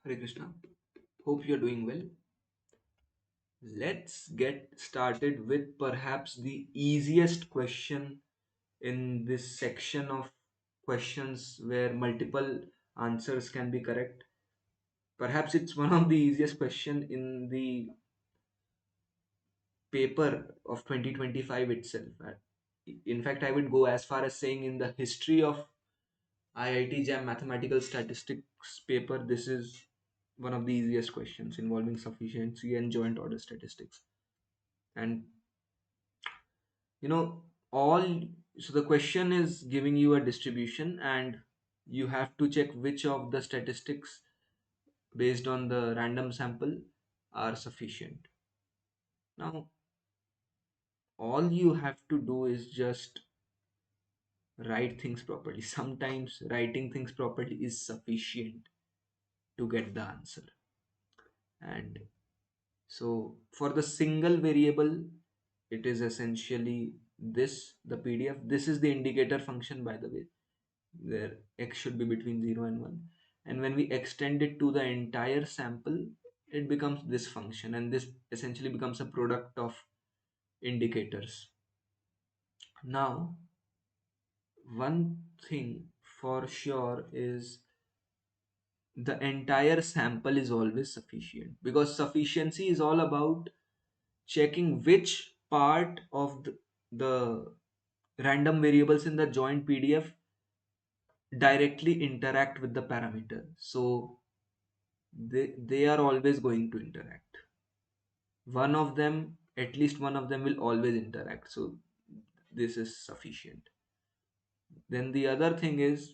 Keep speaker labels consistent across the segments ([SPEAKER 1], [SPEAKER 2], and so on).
[SPEAKER 1] Hare Krishna. Hope you're doing well. Let's get started with perhaps the easiest question in this section of questions where multiple answers can be correct. Perhaps it's one of the easiest question in the paper of 2025 itself. In fact, I would go as far as saying in the history of IIT Jam Mathematical Statistics paper, this is one of the easiest questions involving sufficiency and joint order statistics. And you know, all so the question is giving you a distribution, and you have to check which of the statistics based on the random sample are sufficient. Now, all you have to do is just write things properly. Sometimes writing things properly is sufficient to get the answer. And so for the single variable, it is essentially this, the PDF. This is the indicator function, by the way, where x should be between 0 and 1. And when we extend it to the entire sample, it becomes this function, and this essentially becomes a product of indicators. Now, one thing for sure is the entire sample is always sufficient, because sufficiency is all about checking which part of the random variables in the joint PDF directly interact with the parameter. So they are always going to interact. One of them, at least one of them, will always interact. So this is sufficient. Then the other thing is,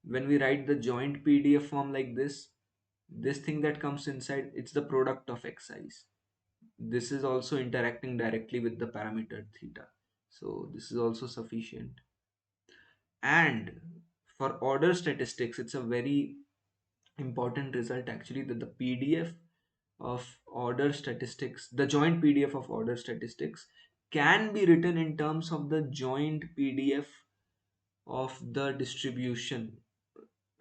[SPEAKER 1] when we write the joint PDF form like this thing that comes inside, it's the product of xi's. This is also interacting directly with the parameter theta. So this is also sufficient. And for order statistics, it's a very important result actually, that the PDF of order statistics, the joint PDF of order statistics, can be written in terms of the joint PDF of the distribution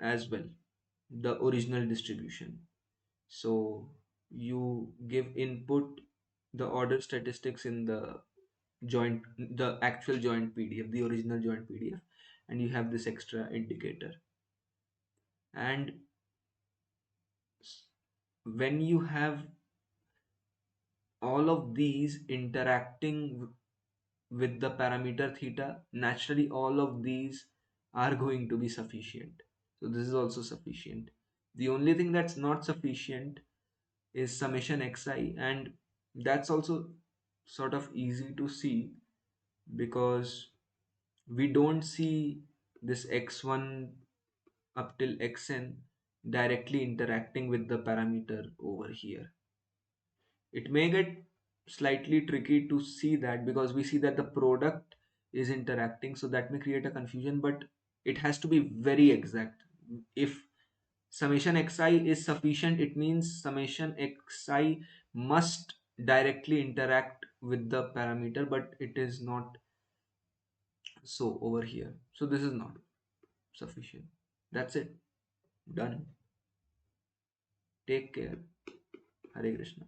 [SPEAKER 1] as well, the original distribution. So you give input the order statistics in the actual joint PDF, the original joint PDF, and you have this extra indicator. And when you have all of these interacting with the parameter theta, naturally all of these are going to be sufficient. So this is also sufficient. The only thing that's not sufficient is summation xi, and that's also sort of easy to see, because we don't see this x1 up till xn directly interacting with the parameter over here. It may get slightly tricky to see that, because we see that the product is interacting, so that may create a confusion, but it has to be very exact. If summation xi is sufficient, it means summation xi must directly interact with the parameter, but it is not so over here. So this is not sufficient. That's it. Done. Take care. Hare Krishna.